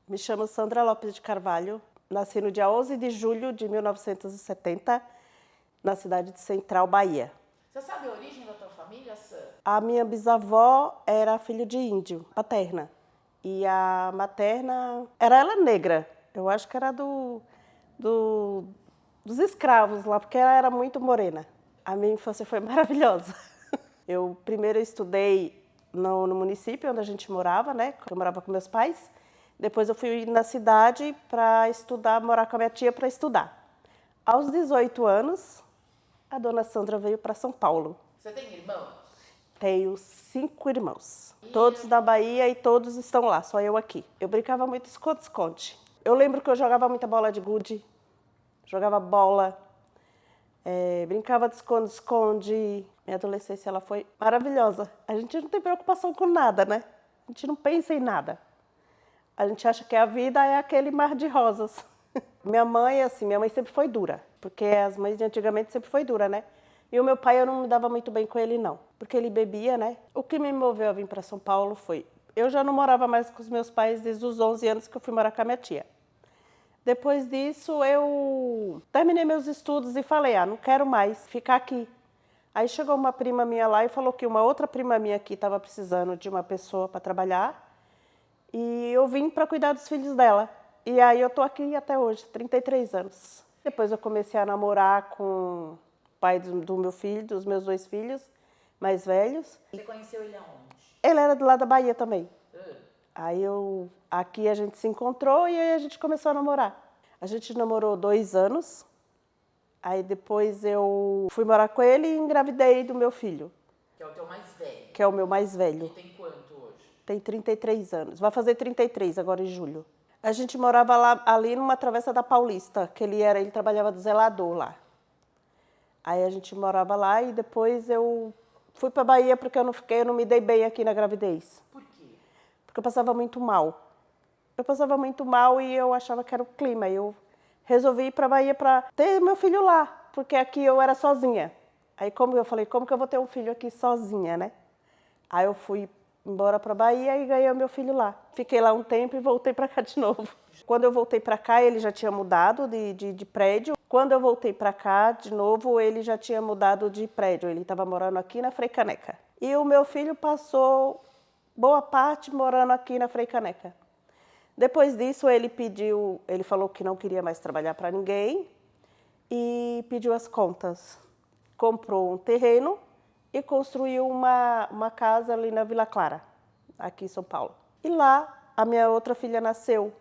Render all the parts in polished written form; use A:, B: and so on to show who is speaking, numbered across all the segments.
A: Me chamo Sandra Lopes de Carvalho, nasci no dia 11 de julho de 1970, na cidade de Central, Bahia.
B: Você sabe a origem da tua família, Sam?
A: A minha bisavó era filho de índio, paterna, e a materna era ela negra, eu acho que era dos escravos lá, porque ela era muito morena. A minha infância foi maravilhosa. Eu primeiro estudei no município onde a gente morava, né? Eu morava com meus pais. Depois eu fui na cidade para estudar, morar com a minha tia para estudar. Aos 18 anos, a dona Sandra veio para São Paulo.
B: Você tem irmãos?
A: Tenho 5 irmãos, todos da Bahia e todos estão lá, só eu aqui. Eu brincava muito esconde-esconde. Eu lembro que eu jogava muita bola de gude, jogava bola, brincava de esconde-esconde. Minha adolescência ela foi maravilhosa. A gente não tem preocupação com nada, né? A gente não pensa em nada. A gente acha que a vida é aquele mar de rosas. Minha mãe sempre foi dura, porque as mães de antigamente sempre foi dura, né? E o meu pai, eu não me dava muito bem com ele, não, porque ele bebia, né? O que me moveu a vir para São Paulo foi... Eu já não morava mais com os meus pais desde os 11 anos que eu fui morar com a minha tia. Depois disso, eu terminei meus estudos e falei, não quero mais ficar aqui. Aí chegou uma prima minha lá e falou que uma outra prima minha aqui estava precisando de uma pessoa para trabalhar. E eu vim para cuidar dos filhos dela. E aí eu tô aqui até hoje, 33 anos. Depois eu comecei a namorar com o pai do meu filho, dos meus 2 filhos mais velhos.
B: Você conheceu ele aonde?
A: Ele era do lado da Bahia também. Aí aqui a gente se encontrou e aí a gente começou a namorar. A gente namorou 2 anos. Aí depois eu fui morar com ele e engravidei do meu filho.
B: Que é o teu mais velho.
A: Que é o meu mais velho.
B: Tem quanto hoje?
A: Tem 33 anos. Vai fazer 33 agora em julho. A gente morava lá, ali numa travessa da Paulista, que ele trabalhava de zelador lá. Aí a gente morava lá e depois eu fui para Bahia porque eu não me dei bem aqui na gravidez.
B: Por quê?
A: Porque eu passava muito mal. Eu passava muito mal e eu achava que era o clima. Eu resolvi ir para Bahia para ter meu filho lá, porque aqui eu era sozinha. Aí como que eu vou ter um filho aqui sozinha, né? Aí eu fui embora para Bahia e ganhei o meu filho lá. Fiquei lá um tempo e voltei para cá de novo. Quando eu voltei para cá, ele já tinha mudado de prédio. Quando eu voltei para cá de novo, ele já tinha mudado de prédio. Ele estava morando aqui na Frei Caneca. E o meu filho passou boa parte morando aqui na Frei Caneca. Depois disso, ele falou que não queria mais trabalhar para ninguém e pediu as contas. Comprou um terreno e construiu uma casa ali na Vila Clara, aqui em São Paulo. E lá a minha outra filha nasceu,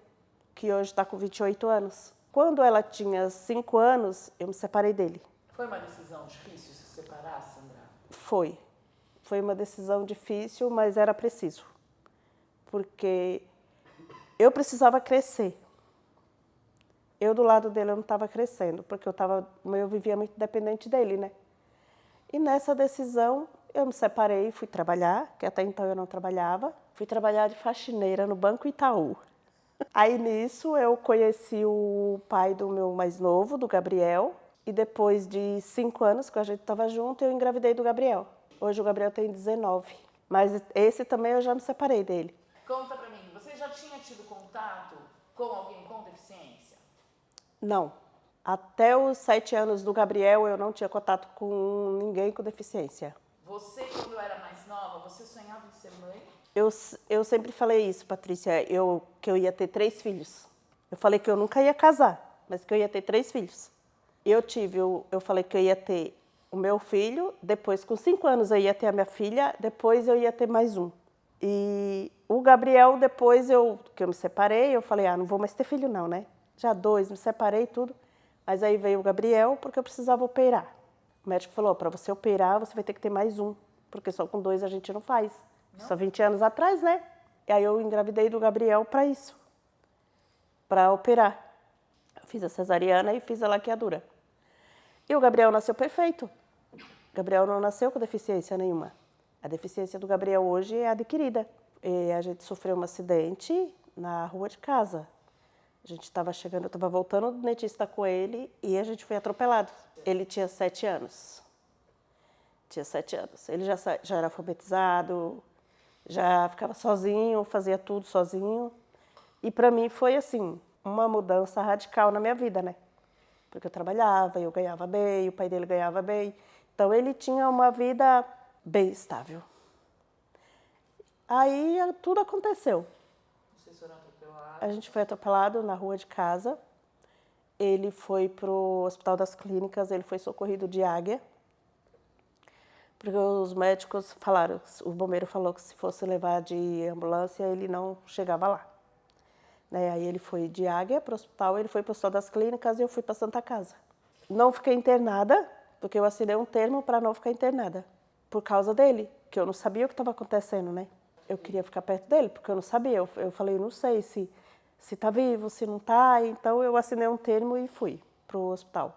A: que hoje está com 28 anos. Quando ela tinha 5 anos, eu me separei dele.
B: Foi uma decisão difícil se separar, Sandra?
A: Foi. Foi uma decisão difícil, mas era preciso. Porque eu precisava crescer. Eu do lado dele eu não estava crescendo, porque eu vivia muito dependente dele, né? E nessa decisão, eu me separei e fui trabalhar, que até então eu não trabalhava. Fui trabalhar de faxineira no Banco Itaú. Aí nisso eu conheci o pai do meu mais novo, do Gabriel. E depois de 5 anos que a gente estava junto, eu engravidei do Gabriel. Hoje o Gabriel tem 19. Mas esse também eu já me separei dele.
B: Conta pra mim, você já tinha tido contato com alguém com deficiência?
A: Não. Até os 7 anos do Gabriel, eu não tinha contato com ninguém com deficiência.
B: Você, quando era mais nova, você sonhava em ser mãe?
A: Eu sempre falei isso, Patrícia, que eu ia ter 3 filhos. Eu falei que eu nunca ia casar, mas que eu ia ter 3 filhos. Eu falei que eu ia ter o meu filho, depois com 5 anos eu ia ter a minha filha, depois eu ia ter mais um. E o Gabriel, depois que eu me separei, eu falei, não vou mais ter filho não, né? Já 2, me separei e tudo. Mas aí veio o Gabriel porque eu precisava operar. O médico falou, para você operar, você vai ter que ter mais um, porque só com 2 a gente não faz. Isso há 20 anos atrás, né? E aí eu engravidei do Gabriel para isso, para operar. Eu fiz a cesariana e fiz a laqueadura. E o Gabriel nasceu perfeito. O Gabriel não nasceu com deficiência nenhuma. A deficiência do Gabriel hoje é adquirida. E a gente sofreu um acidente na rua de casa. A gente estava chegando, eu estava voltando do dentista com ele e a gente foi atropelado. Ele tinha 7 anos. Tinha 7 anos. Ele já era alfabetizado, já ficava sozinho, fazia tudo sozinho. E para mim foi assim, uma mudança radical na minha vida, né? Porque eu trabalhava, eu ganhava bem, o pai dele ganhava bem. Então ele tinha uma vida bem estável. Aí tudo aconteceu.
B: Vocês foram atropelados?
A: A gente foi atropelado na rua de casa. Ele foi pro Hospital das Clínicas, ele foi socorrido de Águia. Porque os médicos falaram, o bombeiro falou que se fosse levar de ambulância, ele não chegava lá. Né? Aí ele foi de Águia para o hospital, ele foi para o Hospital das Clínicas e eu fui para Santa Casa. Não fiquei internada, porque eu assinei um termo para não ficar internada, por causa dele, que eu não sabia o que estava acontecendo, né? Eu queria ficar perto dele, porque eu não sabia. Eu falei, não sei se está vivo, se não está. Então eu assinei um termo e fui para o hospital.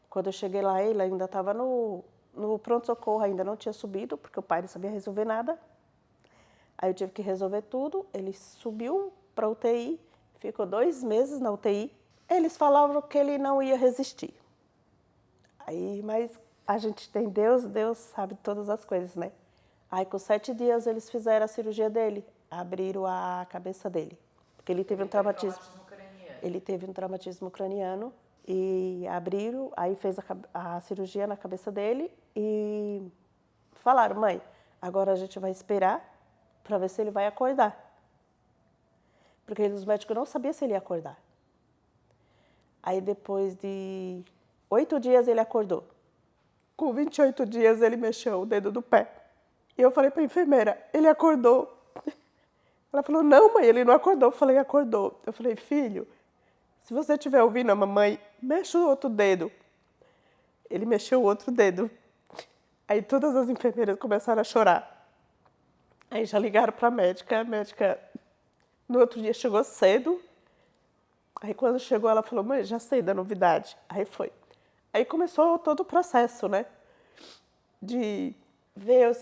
A: Quando eu cheguei lá, ele ainda estava no pronto-socorro, ainda não tinha subido, porque o pai não sabia resolver nada. Aí eu tive que resolver tudo. Ele subiu para a UTI, ficou 2 meses na UTI. Eles falavam que ele não ia resistir. Aí, mas a gente tem Deus, Deus sabe todas as coisas, né? Aí com 7 dias eles fizeram a cirurgia dele, abriram a cabeça dele, porque ele teve um traumatismo. Ele teve um traumatismo ucraniano e abriram, aí fez a cirurgia na cabeça dele e falaram, mãe, agora a gente vai esperar para ver se ele vai acordar. Porque os médicos não sabiam se ele ia acordar. Aí depois de 8 dias ele acordou. Com 28 dias ele mexeu o dedo do pé. E eu falei para a enfermeira, ele acordou. Ela falou, não mãe, ele não acordou. Eu falei, acordou. Eu falei, filho, se você estiver ouvindo a mamãe, mexe o outro dedo. Ele mexeu o outro dedo. Aí todas as enfermeiras começaram a chorar. Aí já ligaram para a médica no outro dia chegou cedo. Aí quando chegou ela falou, mãe, já sei da novidade. Aí foi. Aí começou todo o processo, né? De ver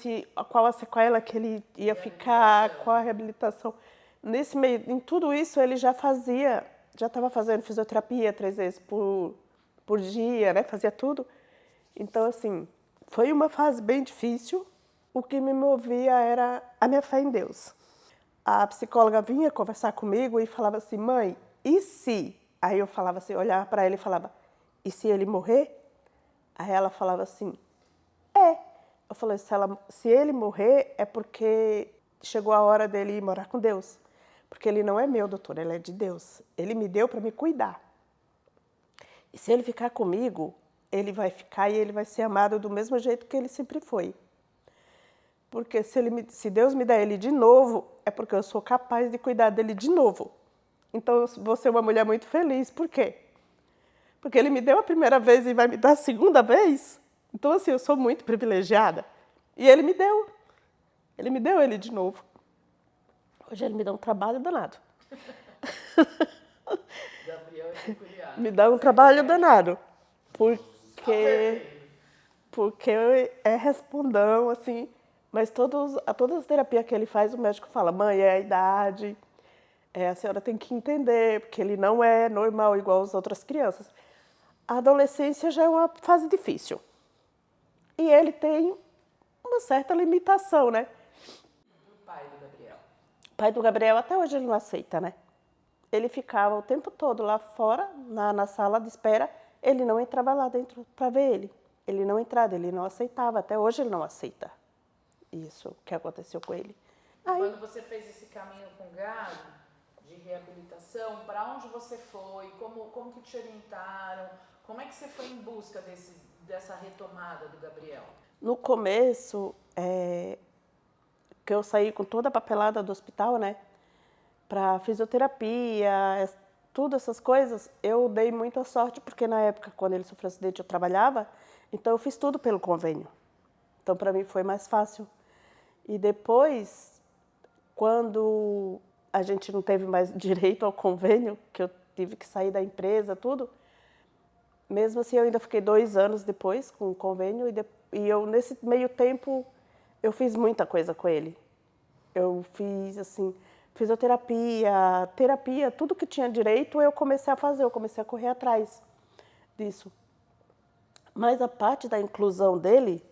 A: qual a sequela que ele ia ficar, qual a reabilitação. Nesse meio, em tudo isso ele já estava fazendo fisioterapia 3 vezes por dia, né? Fazia tudo. Então, assim, foi uma fase bem difícil. O que me movia era a minha fé em Deus. A psicóloga vinha conversar comigo e falava assim, mãe, e se? Aí eu falava assim, olhava para ela e falava, e se ele morrer? Aí ela falava assim, Eu falei, se ele morrer é porque chegou a hora dele ir morar com Deus. Porque ele não é meu, doutor, ele é de Deus. Ele me deu para me cuidar. E se ele ficar comigo, ele vai ficar e ele vai ser amado do mesmo jeito que ele sempre foi. Porque se Deus me der ele de novo, é porque eu sou capaz de cuidar dele de novo. Então eu vou ser uma mulher muito feliz. Por quê? Porque ele me deu a primeira vez e vai me dar a segunda vez. Então, assim, eu sou muito privilegiada. E ele me deu. Ele me deu ele de novo. Hoje ele me dá um trabalho danado.
B: Gabriel é peculiar.
A: Me dá um trabalho danado. Porque é respondão, assim. Mas todas as terapias que ele faz, o médico fala, mãe, é a idade. A senhora tem que entender, porque ele não é normal igual as outras crianças. A adolescência já é uma fase difícil. E ele tem uma certa limitação, né?
B: O pai do Gabriel?
A: O pai do Gabriel até hoje ele não aceita, né? Ele ficava o tempo todo lá fora, na sala de espera, ele não entrava lá dentro para ver ele. Ele não entrava, ele não aceitava, até hoje ele não aceita isso que aconteceu com ele. Aí,
B: quando você fez esse caminho com o Gabi, de reabilitação, para onde você foi? Como que te orientaram? Como é que você foi em busca dessa retomada do Gabriel?
A: No começo, que eu saí com toda a papelada do hospital, né? Para fisioterapia, tudo essas coisas, eu dei muita sorte, porque na época, quando ele sofreu acidente, eu trabalhava, então eu fiz tudo pelo convênio. Então, para mim, foi mais fácil. E depois, quando a gente não teve mais direito ao convênio, que eu tive que sair da empresa, tudo, mesmo assim, eu ainda fiquei 2 anos depois com o convênio e eu, nesse meio tempo, eu fiz muita coisa com ele. Eu fiz, assim, fisioterapia, terapia, tudo que tinha direito eu comecei a fazer, eu comecei a correr atrás disso. Mas a parte da inclusão dele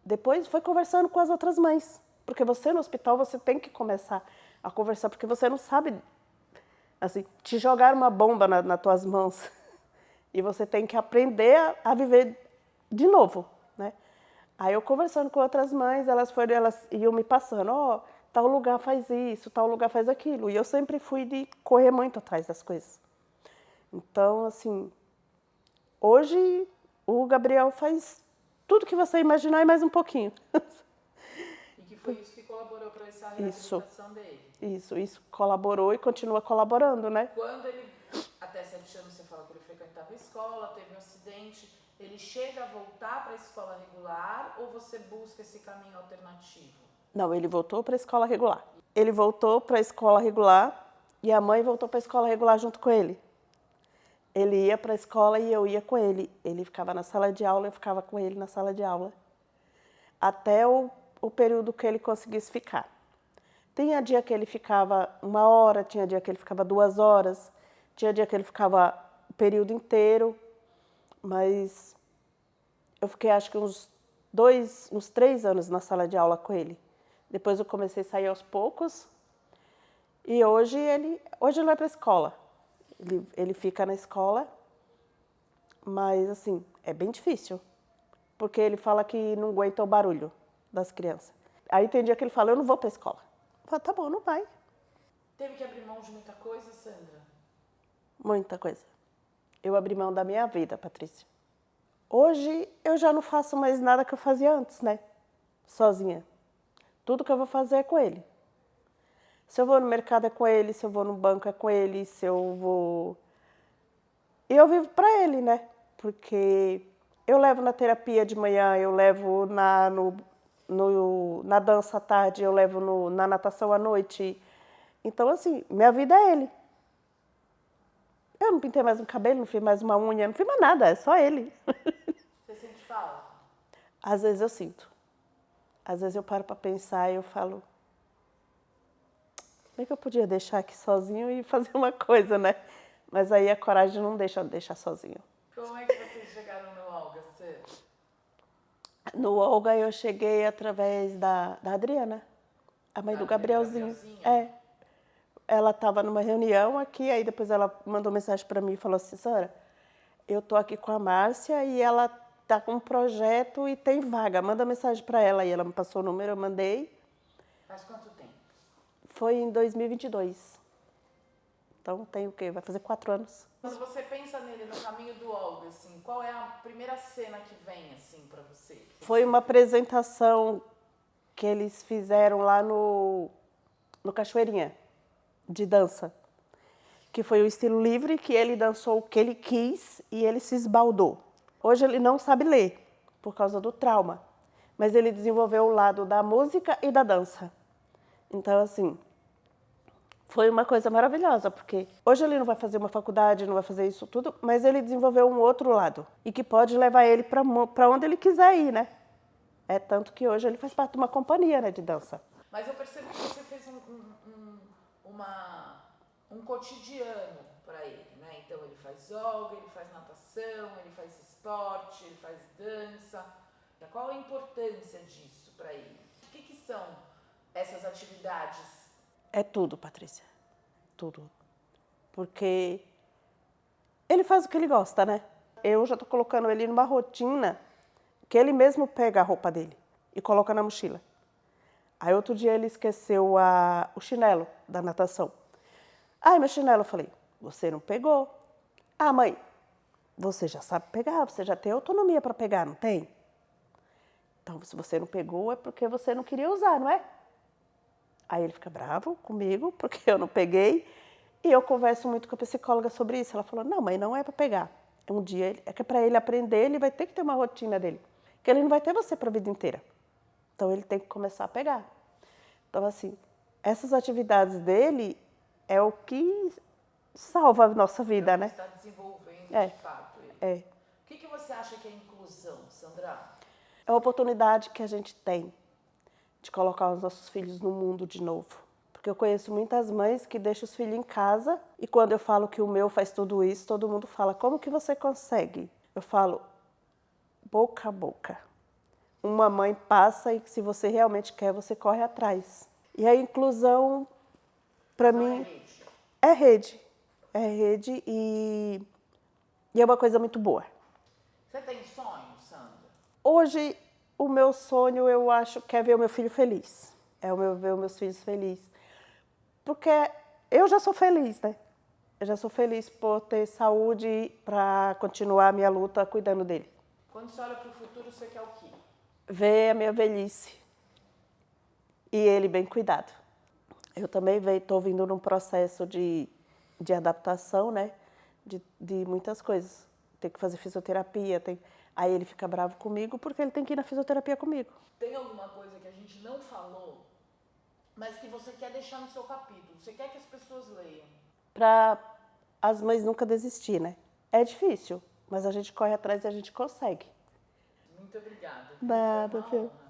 A: depois foi conversando com as outras mães. Porque você no hospital, você tem que começar a conversar, porque você não sabe, assim, te jogar uma bomba nas tuas mãos e você tem que aprender a viver de novo, né? Aí eu conversando com outras mães, elas iam me passando, ó, tal lugar faz isso, tal lugar faz aquilo. E eu sempre fui de correr muito atrás das coisas. Então, assim, hoje o Gabriel faz tudo que você imaginar e mais um pouquinho.
B: E que foi isso que colaborou para essa reabilitação dele.
A: Isso colaborou e continua colaborando, né?
B: Quando ele, até 7 anos, você fala que ele frequentava a escola, teve um acidente, ele chega a voltar para a escola regular ou você busca esse caminho alternativo?
A: Não, ele voltou para a escola regular. Ele voltou para a escola regular e a mãe voltou para a escola regular junto com ele. Ele ia para a escola e eu ia com ele. Ele ficava na sala de aula, eu ficava com ele na sala de aula. Até o período que ele conseguisse ficar. Tinha dia que ele ficava 1 hora, tinha dia que ele ficava 2 horas, tinha dia que ele ficava o período inteiro, mas eu fiquei acho que uns 3 anos na sala de aula com ele. Depois eu comecei a sair aos poucos e hoje ele vai para a escola. Ele fica na escola, mas assim, é bem difícil, porque ele fala que não aguenta o barulho das crianças. Aí tem dia que ele fala, eu não vou para a escola. Eu falo, tá bom, não vai.
B: Teve que abrir mão de muita coisa, Sandra?
A: Muita coisa. Eu abri mão da minha vida, Patrícia. Hoje eu já não faço mais nada que eu fazia antes, né? Sozinha. Tudo que eu vou fazer é com ele. Se eu vou no mercado é com ele, se eu vou no banco é com ele, se eu vou... E eu vivo para ele, né? Porque eu levo na terapia de manhã, eu levo na dança à tarde, eu levo na natação à noite. Então, assim, minha vida é ele. Eu não pintei mais um cabelo, não fiz mais uma unha, não fiz mais nada, é só ele.
B: Você sente falta?
A: Às vezes eu sinto. Às vezes eu paro para pensar e eu falo... Como é que eu podia deixar aqui sozinho e fazer uma coisa, né? Mas aí a coragem não deixa eu deixar sozinho.
B: Como é que vocês chegaram no Olga, Sandra?
A: No Olga eu cheguei através da Adriana, a mãe do Gabrielzinho. É. Ela estava numa reunião aqui, aí depois ela mandou mensagem para mim e falou assim, Sara, eu tô aqui com a Márcia e ela tá com um projeto e tem vaga, manda mensagem para ela. E ela me passou o número, eu mandei.
B: Faz quanto tempo?
A: Foi em 2022. Então tem o quê? Vai fazer 4 anos.
B: Quando você pensa nele no caminho do Olga, assim, qual é a primeira cena que vem, assim, para você?
A: Foi uma apresentação que eles fizeram lá no Cachoeirinha, de dança. Que foi o estilo livre, que ele dançou o que ele quis e ele se esbaldou. Hoje ele não sabe ler, por causa do trauma. Mas ele desenvolveu o lado da música e da dança. Então, assim, foi uma coisa maravilhosa, porque hoje ele não vai fazer uma faculdade, não vai fazer isso tudo, mas ele desenvolveu um outro lado e que pode levar ele para onde ele quiser ir, né? É tanto que hoje ele faz parte de uma companhia, né, de dança.
B: Mas eu percebo que você fez um cotidiano para ele, né? Então ele faz yoga, ele faz natação, ele faz esporte, ele faz dança. Qual a importância disso para ele? O que são essas atividades?
A: É tudo, Patrícia. Tudo. Porque ele faz o que ele gosta, né? Eu já tô colocando ele numa rotina que ele mesmo pega a roupa dele e coloca na mochila. Aí outro dia ele esqueceu o chinelo da natação. Ai, meu chinelo, eu falei, você não pegou. Ah, mãe, você já sabe pegar, você já tem autonomia para pegar, não tem? Então, se você não pegou, é porque você não queria usar, não é? Aí ele fica bravo comigo, porque eu não peguei. E eu converso muito com a psicóloga sobre isso. Ela falou, não, mãe, não é para pegar. Um dia, é que para ele aprender, ele vai ter que ter uma rotina dele. Porque ele não vai ter você para a vida inteira. Então, ele tem que começar a pegar. Então, assim, essas atividades dele é o que salva a nossa vida, né?
B: Está desenvolvendo,
A: de
B: fato, ele.
A: É.
B: O que você acha que é inclusão, Sandra?
A: É a oportunidade que a gente tem de colocar os nossos filhos no mundo de novo. Porque eu conheço muitas mães que deixam os filhos em casa e quando eu falo que o meu faz tudo isso, todo mundo fala, como que você consegue? Eu falo, boca a boca. uma mãe passa e que se você realmente quer, você corre atrás. E a inclusão, para mim, é rede. É rede e é uma coisa muito boa.
B: Você tem sonho, Sandra?
A: Hoje, o meu sonho, eu acho, que é ver o meu filho feliz. É ver os meus filhos felizes. Porque eu já sou feliz, né? Eu já sou feliz por ter saúde para continuar a minha luta cuidando dele.
B: Quando você olha para o futuro, você quer o quê?
A: Ver a minha velhice e ele bem cuidado. Eu também estou vindo num processo de adaptação, né? De muitas coisas. Tem que fazer fisioterapia, aí ele fica bravo comigo porque ele tem que ir na fisioterapia comigo.
B: Tem alguma coisa que a gente não falou, mas que você quer deixar no seu capítulo? Você quer que as pessoas leiam?
A: Para as mães nunca desistir, né? É difícil, mas a gente corre atrás e a gente consegue.
B: Muito obrigada.
A: Nada,
B: Foi uma
A: filho.
B: honra.